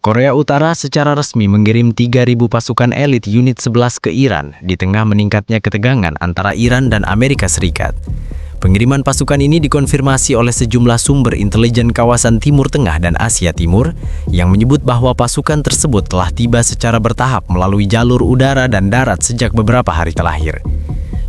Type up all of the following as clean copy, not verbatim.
Korea Utara secara resmi mengirim 3.000 pasukan elit unit 11 ke Iran di tengah meningkatnya ketegangan antara Iran dan Amerika Serikat. Pengiriman pasukan ini dikonfirmasi oleh sejumlah sumber intelijen kawasan Timur Tengah dan Asia Timur yang menyebut bahwa pasukan tersebut telah tiba secara bertahap melalui jalur udara dan darat sejak beberapa hari terakhir.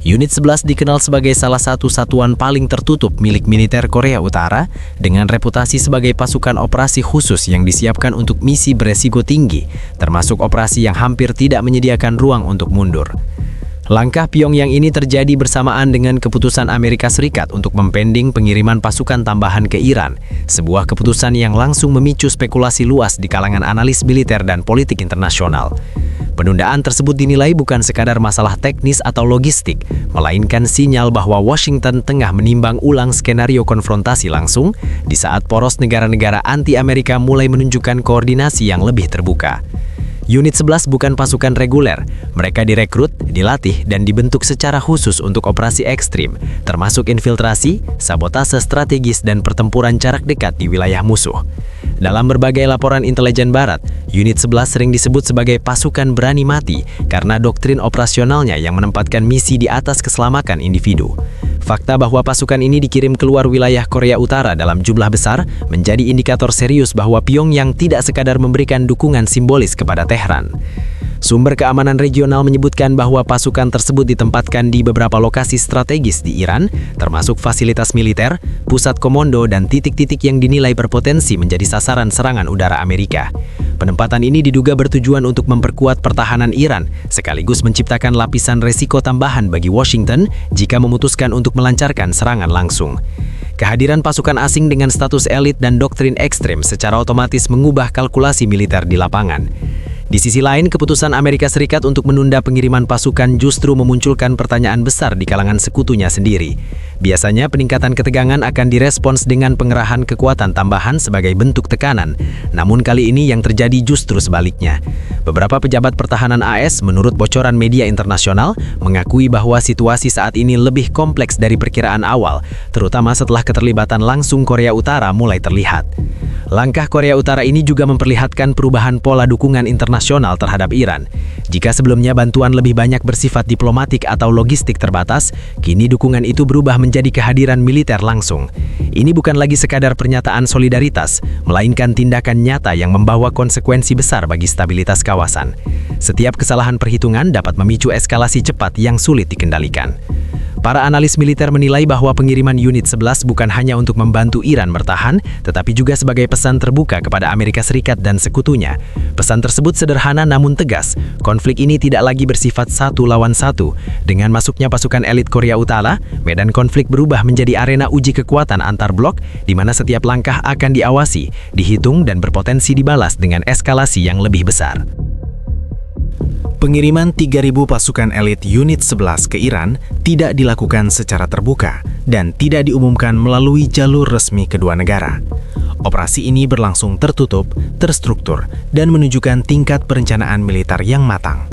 Unit 11 dikenal sebagai salah satu satuan paling tertutup milik militer Korea Utara dengan reputasi sebagai pasukan operasi khusus yang disiapkan untuk misi beresiko tinggi, termasuk operasi yang hampir tidak menyediakan ruang untuk mundur. Langkah Pyongyang ini terjadi bersamaan dengan keputusan Amerika Serikat untuk mempending pengiriman pasukan tambahan ke Iran, sebuah keputusan yang langsung memicu spekulasi luas di kalangan analis militer dan politik internasional. Penundaan tersebut dinilai bukan sekadar masalah teknis atau logistik, melainkan sinyal bahwa Washington tengah menimbang ulang skenario konfrontasi langsung di saat poros negara-negara anti-Amerika mulai menunjukkan koordinasi yang lebih terbuka. Unit 11 bukan pasukan reguler, mereka direkrut, dilatih, dan dibentuk secara khusus untuk operasi ekstrim, termasuk infiltrasi, sabotase strategis, dan pertempuran jarak dekat di wilayah musuh. Dalam berbagai laporan intelijen barat, Unit 11 sering disebut sebagai pasukan berani mati karena doktrin operasionalnya yang menempatkan misi di atas keselamatan individu. Fakta bahwa pasukan ini dikirim keluar wilayah Korea Utara dalam jumlah besar menjadi indikator serius bahwa Pyongyang tidak sekadar memberikan dukungan simbolis kepada Tehran. Sumber keamanan regional menyebutkan bahwa pasukan tersebut ditempatkan di beberapa lokasi strategis di Iran, termasuk fasilitas militer, pusat komando, dan titik-titik yang dinilai berpotensi menjadi sasaran serangan udara Amerika. Penempatan ini diduga bertujuan untuk memperkuat pertahanan Iran, sekaligus menciptakan lapisan resiko tambahan bagi Washington jika memutuskan untuk melancarkan serangan langsung. Kehadiran pasukan asing dengan status elit dan doktrin ekstrem secara otomatis mengubah kalkulasi militer di lapangan. Di sisi lain, keputusan Amerika Serikat untuk menunda pengiriman pasukan justru memunculkan pertanyaan besar di kalangan sekutunya sendiri. Biasanya peningkatan ketegangan akan direspons dengan pengerahan kekuatan tambahan sebagai bentuk tekanan. Namun kali ini yang terjadi justru sebaliknya. Beberapa pejabat pertahanan AS menurut bocoran media internasional mengakui bahwa situasi saat ini lebih kompleks dari perkiraan awal, terutama setelah keterlibatan langsung Korea Utara mulai terlihat. Langkah Korea Utara ini juga memperlihatkan perubahan pola dukungan internasional terhadap Iran. Jika sebelumnya bantuan lebih banyak bersifat diplomatik atau logistik terbatas, kini dukungan itu berubah menjadi kehadiran militer langsung. Ini bukan lagi sekadar pernyataan solidaritas, melainkan tindakan nyata yang membawa konsekuensi besar bagi stabilitas kawasan. Setiap kesalahan perhitungan dapat memicu eskalasi cepat yang sulit dikendalikan. Para analis militer menilai bahwa pengiriman Unit 11 bukan hanya untuk membantu Iran bertahan, tetapi juga sebagai pesan terbuka kepada Amerika Serikat dan sekutunya. Pesan tersebut sederhana namun tegas. Konflik ini tidak lagi bersifat satu lawan satu. Dengan masuknya pasukan elit Korea Utara, medan konflik berubah menjadi arena uji kekuatan antar blok, di mana setiap langkah akan diawasi, dihitung, dan berpotensi dibalas dengan eskalasi yang lebih besar. Pengiriman 3.000 pasukan elit Unit 11 ke Iran tidak dilakukan secara terbuka dan tidak diumumkan melalui jalur resmi kedua negara. Operasi ini berlangsung tertutup, terstruktur, dan menunjukkan tingkat perencanaan militer yang matang.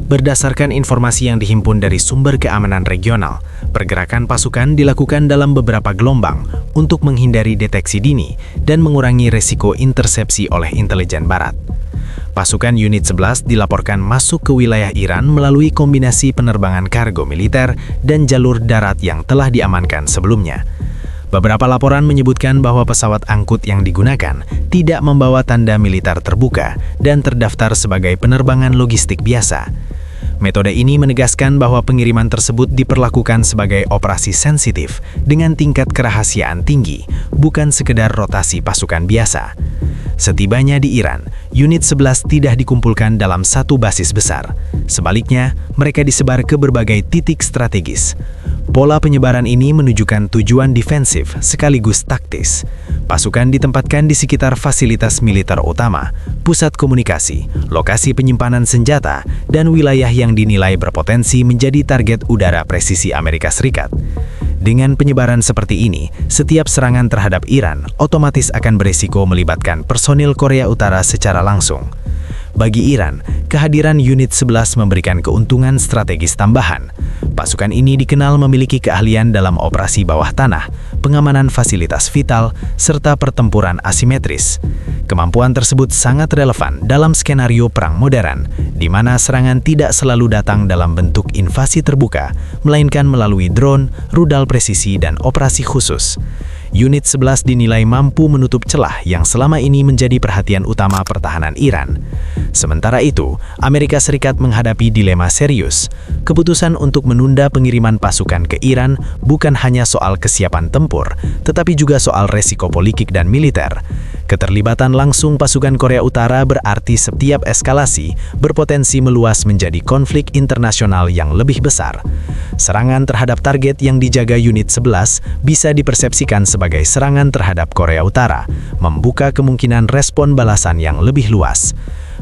Berdasarkan informasi yang dihimpun dari sumber keamanan regional, pergerakan pasukan dilakukan dalam beberapa gelombang untuk menghindari deteksi dini dan mengurangi resiko intersepsi oleh intelijen barat. Pasukan Unit 11 dilaporkan masuk ke wilayah Iran melalui kombinasi penerbangan kargo militer dan jalur darat yang telah diamankan sebelumnya. Beberapa laporan menyebutkan bahwa pesawat angkut yang digunakan tidak membawa tanda militer terbuka dan terdaftar sebagai penerbangan logistik biasa. Metode ini menegaskan bahwa pengiriman tersebut diperlakukan sebagai operasi sensitif dengan tingkat kerahasiaan tinggi, bukan sekedar rotasi pasukan biasa. Setibanya di Iran, Unit 11 tidak dikumpulkan dalam satu basis besar. Sebaliknya, mereka disebar ke berbagai titik strategis. Pola penyebaran ini menunjukkan tujuan defensif sekaligus taktis. Pasukan ditempatkan di sekitar fasilitas militer utama, pusat komunikasi, lokasi penyimpanan senjata, dan wilayah yang dinilai berpotensi menjadi target udara presisi Amerika Serikat. Dengan penyebaran seperti ini, setiap serangan terhadap Iran otomatis akan beresiko melibatkan personil Korea Utara secara langsung. Bagi Iran, kehadiran Unit 11 memberikan keuntungan strategis tambahan. Pasukan ini dikenal memiliki keahlian dalam operasi bawah tanah, pengamanan fasilitas vital, serta pertempuran asimetris. Kemampuan tersebut sangat relevan dalam skenario perang modern, di mana serangan tidak selalu datang dalam bentuk invasi terbuka, melainkan melalui drone, rudal presisi, dan operasi khusus. Unit 11 dinilai mampu menutup celah yang selama ini menjadi perhatian utama pertahanan Iran. Sementara itu, Amerika Serikat menghadapi dilema serius. Keputusan untuk menunda pengiriman pasukan ke Iran bukan hanya soal kesiapan tempur, tetapi juga soal resiko politik dan militer. Keterlibatan langsung pasukan Korea Utara berarti setiap eskalasi berpotensi meluas menjadi konflik internasional yang lebih besar. Serangan terhadap target yang dijaga Unit 11 bisa dipersepsikan sebagai serangan terhadap Korea Utara, membuka kemungkinan respon balasan yang lebih luas.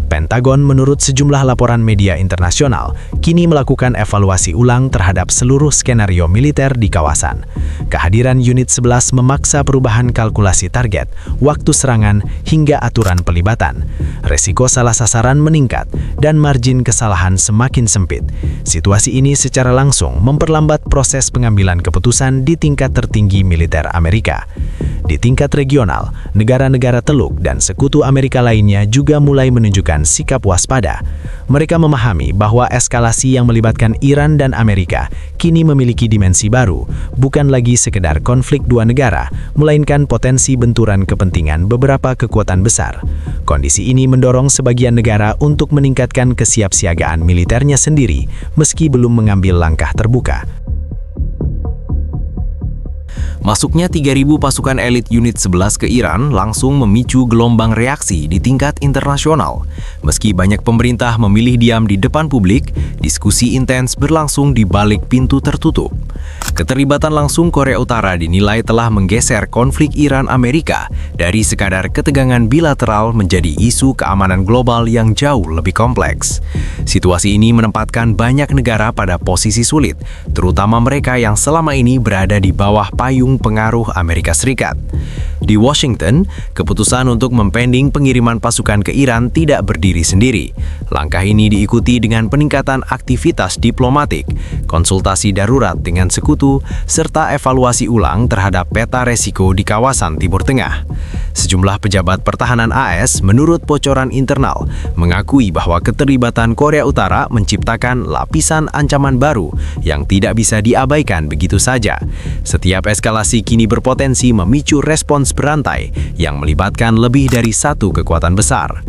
Pentagon menurut sejumlah laporan media internasional, kini melakukan evaluasi ulang terhadap seluruh skenario militer di kawasan. Kehadiran Unit 11 memaksa perubahan kalkulasi target, waktu serangan, hingga aturan pelibatan. Resiko salah sasaran meningkat, dan margin kesalahan semakin sempit. Situasi ini secara langsung memperlambat proses pengambilan keputusan di tingkat tertinggi militer Amerika. Di tingkat regional, negara-negara Teluk dan sekutu Amerika lainnya juga mulai menunjukkan sikap waspada. Mereka memahami bahwa eskalasi yang melibatkan Iran dan Amerika kini memiliki dimensi baru, bukan lagi sekedar konflik dua negara, melainkan potensi benturan kepentingan beberapa kekuatan besar. Kondisi ini mendorong sebagian negara untuk meningkatkan kesiapsiagaan militernya sendiri, meski belum mengambil langkah terbuka. Masuknya 3.000 pasukan elit Unit 11 ke Iran langsung memicu gelombang reaksi di tingkat internasional. Meski banyak pemerintah memilih diam di depan publik, diskusi intens berlangsung di balik pintu tertutup. Keterlibatan langsung Korea Utara dinilai telah menggeser konflik Iran-Amerika dari sekadar ketegangan bilateral menjadi isu keamanan global yang jauh lebih kompleks. Situasi ini menempatkan banyak negara pada posisi sulit, terutama mereka yang selama ini berada di bawah payung pengaruh Amerika Serikat. Di Washington, keputusan untuk mempending pengiriman pasukan ke Iran tidak berdiri sendiri. Langkah ini diikuti dengan peningkatan aktivitas diplomatik, konsultasi darurat dengan sekutu, serta evaluasi ulang terhadap peta resiko di kawasan Timur Tengah. Sejumlah pejabat pertahanan AS menurut bocoran internal mengakui bahwa keterlibatan Korea Utara menciptakan lapisan ancaman baru yang tidak bisa diabaikan begitu saja. Setiap eskalasi kini berpotensi memicu respons berantai yang melibatkan lebih dari satu kekuatan besar.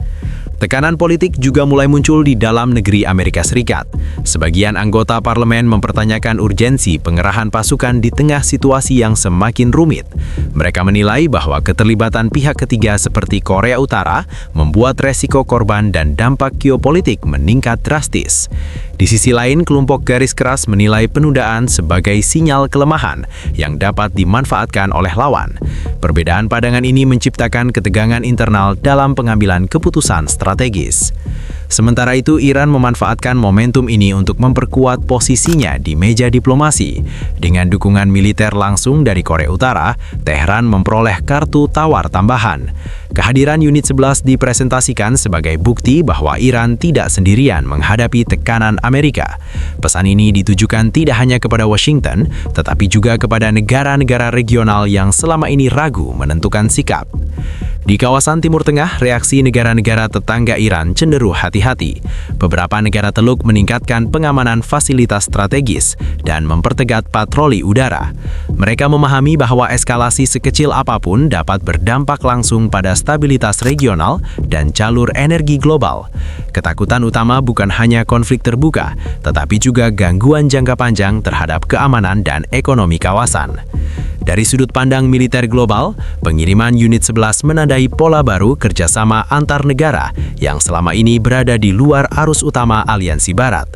Tekanan politik juga mulai muncul di dalam negeri Amerika Serikat. Sebagian anggota parlemen mempertanyakan urgensi pengerahan pasukan di tengah situasi yang semakin rumit. Mereka menilai bahwa keterlibatan pihak ketiga seperti Korea Utara membuat resiko korban dan dampak geopolitik meningkat drastis. Di sisi lain, kelompok garis keras menilai penundaan sebagai sinyal kelemahan yang dapat dimanfaatkan oleh lawan. Perbedaan pandangan ini menciptakan ketegangan internal dalam pengambilan keputusan strategis. Sementara itu, Iran memanfaatkan momentum ini untuk memperkuat posisinya di meja diplomasi. Dengan dukungan militer langsung dari Korea Utara, Teheran memperoleh kartu tawar tambahan. Kehadiran Unit 11 dipresentasikan sebagai bukti bahwa Iran tidak sendirian menghadapi tekanan Amerika. Pesan ini ditujukan tidak hanya kepada Washington, tetapi juga kepada negara-negara regional yang selama ini ragu menentukan sikap. Di kawasan Timur Tengah, reaksi negara-negara tetangga Iran cenderung hati-hati. Beberapa negara Teluk meningkatkan pengamanan fasilitas strategis dan mempertegas patroli udara. Mereka memahami bahwa eskalasi sekecil apapun dapat berdampak langsung pada stabilitas regional dan jalur energi global. Ketakutan utama bukan hanya konflik terbuka, tetapi juga gangguan jangka panjang terhadap keamanan dan ekonomi kawasan. Dari sudut pandang militer global, pengiriman Unit 11 menandai pola baru kerjasama antar negara yang selama ini berada di luar arus utama aliansi Barat.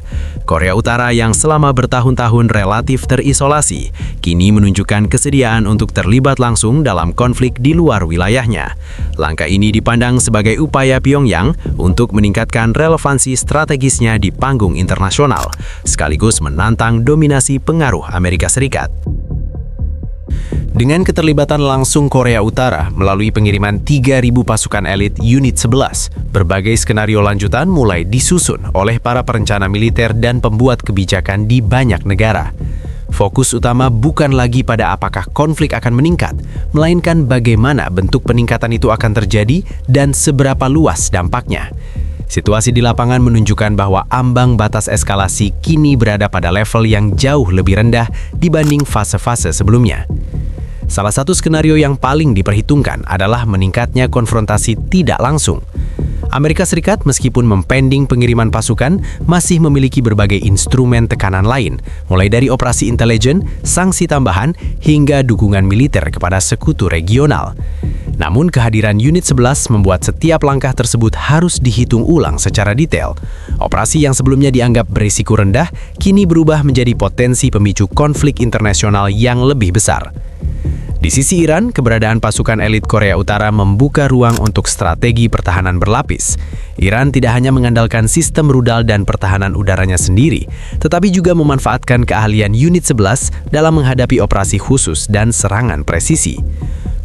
Korea Utara yang selama bertahun-tahun relatif terisolasi, kini menunjukkan kesediaan untuk terlibat langsung dalam konflik di luar wilayahnya. Langkah ini dipandang sebagai upaya Pyongyang untuk meningkatkan relevansi strategisnya di panggung internasional, sekaligus menantang dominasi pengaruh Amerika Serikat. Dengan keterlibatan langsung Korea Utara melalui pengiriman 3.000 pasukan elit Unit 11, berbagai skenario lanjutan mulai disusun oleh para perencana militer dan pembuat kebijakan di banyak negara. Fokus utama bukan lagi pada apakah konflik akan meningkat, melainkan bagaimana bentuk peningkatan itu akan terjadi dan seberapa luas dampaknya. Situasi di lapangan menunjukkan bahwa ambang batas eskalasi kini berada pada level yang jauh lebih rendah dibanding fase-fase sebelumnya. Salah satu skenario yang paling diperhitungkan adalah meningkatnya konfrontasi tidak langsung. Amerika Serikat meskipun mempending pengiriman pasukan masih memiliki berbagai instrumen tekanan lain, mulai dari operasi intelijen, sanksi tambahan, hingga dukungan militer kepada sekutu regional. Namun kehadiran Unit 11 membuat setiap langkah tersebut harus dihitung ulang secara detail. Operasi yang sebelumnya dianggap berisiko rendah, kini berubah menjadi potensi pemicu konflik internasional yang lebih besar. Di sisi Iran, keberadaan pasukan elit Korea Utara membuka ruang untuk strategi pertahanan berlapis. Iran tidak hanya mengandalkan sistem rudal dan pertahanan udaranya sendiri, tetapi juga memanfaatkan keahlian Unit 11 dalam menghadapi operasi khusus dan serangan presisi.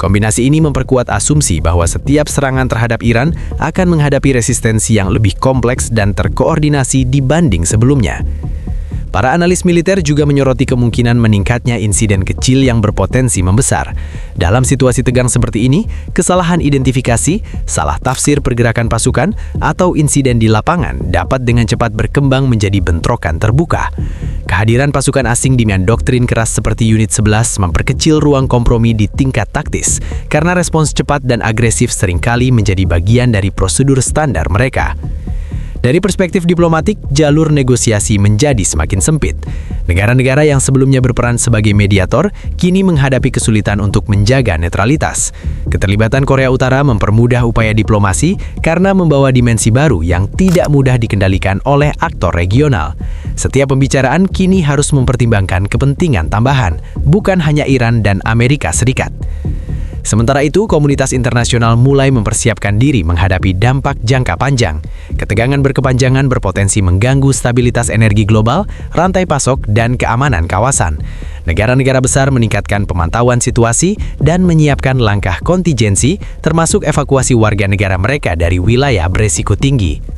Kombinasi ini memperkuat asumsi bahwa setiap serangan terhadap Iran akan menghadapi resistensi yang lebih kompleks dan terkoordinasi dibanding sebelumnya. Para analis militer juga menyoroti kemungkinan meningkatnya insiden kecil yang berpotensi membesar. Dalam situasi tegang seperti ini, kesalahan identifikasi, salah tafsir pergerakan pasukan, atau insiden di lapangan dapat dengan cepat berkembang menjadi bentrokan terbuka. Kehadiran pasukan asing dengan doktrin keras seperti Unit 11 memperkecil ruang kompromi di tingkat taktis, karena respons cepat dan agresif seringkali menjadi bagian dari prosedur standar mereka. Dari perspektif diplomatik, jalur negosiasi menjadi semakin sempit. Negara-negara yang sebelumnya berperan sebagai mediator, kini menghadapi kesulitan untuk menjaga netralitas. Keterlibatan Korea Utara mempermudah upaya diplomasi karena membawa dimensi baru yang tidak mudah dikendalikan oleh aktor regional. Setiap pembicaraan kini harus mempertimbangkan kepentingan tambahan, bukan hanya Iran dan Amerika Serikat. Sementara itu, komunitas internasional mulai mempersiapkan diri menghadapi dampak jangka panjang. Ketegangan berkepanjangan berpotensi mengganggu stabilitas energi global, rantai pasok, dan keamanan kawasan. Negara-negara besar meningkatkan pemantauan situasi dan menyiapkan langkah kontingensi, termasuk evakuasi warga negara mereka dari wilayah beresiko tinggi.